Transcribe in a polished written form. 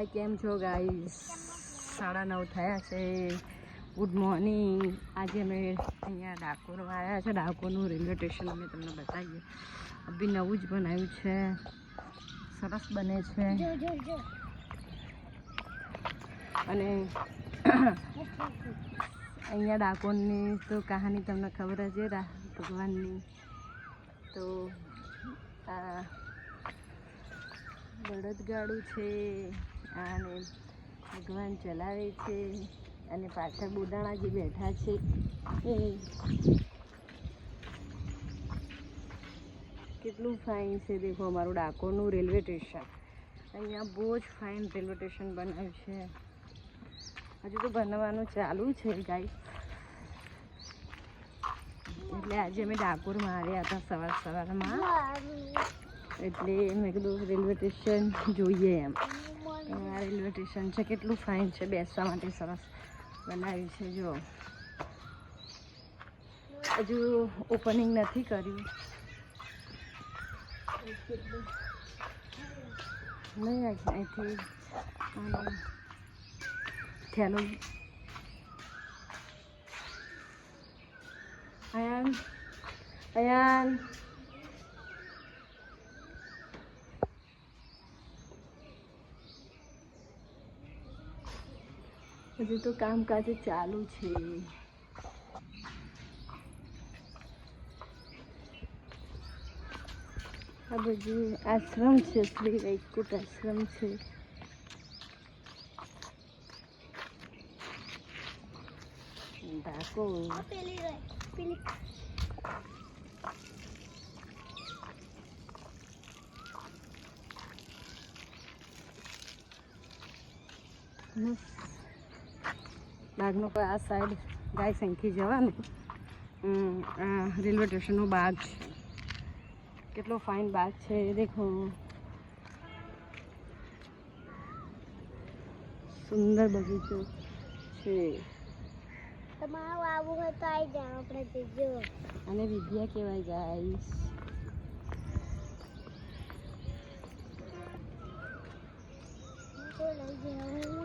હાય, કેમ છો ગાઈસ? 9:30 થયા છે. Good morning. આજે અમે અહીંયા ડાકોરમાં આવ્યા છે. ડાકોરનું રેલવે સ્ટેશન અમે તમને બતાવીએ. અભી નવું જ બનાવ્યું છે, સરસ બને છે. અને અહીંયા ડાકોરની તો કહાની તમને ખબર જ છે, ભગવાનની. તો આ બળદગાડું છે અને ભગવાન ચલાવે છે અને પાછળ બુડાણાજી બેઠા છે. કેટલું ફાઇન છે દેખો અમારું ડાકોરનું રેલવે સ્ટેશન. અહીંયા બહુ જ ફાઇન રેલવે સ્ટેશન બનાવ્યું છે. હજુ તો બનવાનું ચાલુ છે ગાઈસ. એટલે આજે અમે ડાકોરમાં આવ્યા હતા સવારમાં, એટલે મેં કીધું રેલવે સ્ટેશન જોઈએ એમ. આ રેલવે સ્ટેશન છે, કેટલું ફાઇન છે, બેસવા માટે સરસ બનાવ્યું છે. જો હજુ ઓપનિંગ નથી કર્યું. નહીં અહીંથી થેલો અયાન હજુ તો કામકાજ ચાલુ છે. આ બધું આશ્રમ છે, શ્રી વૈકુંઠ આશ્રમ છે. ડાકોર બાગનો આ સાઈડ ગાય સંખી જવાનું. આ રેલવે સ્ટેશનનો બાગ છે. કેટલો ફાઇન બાગ છે દેખો. સુંદર બગીચો છે. તમારું આવું હોય તો આવી જાવ આપણે જો. અને વિદ્યા કહેવાય ગાઈસ. તો લઈ જાવ.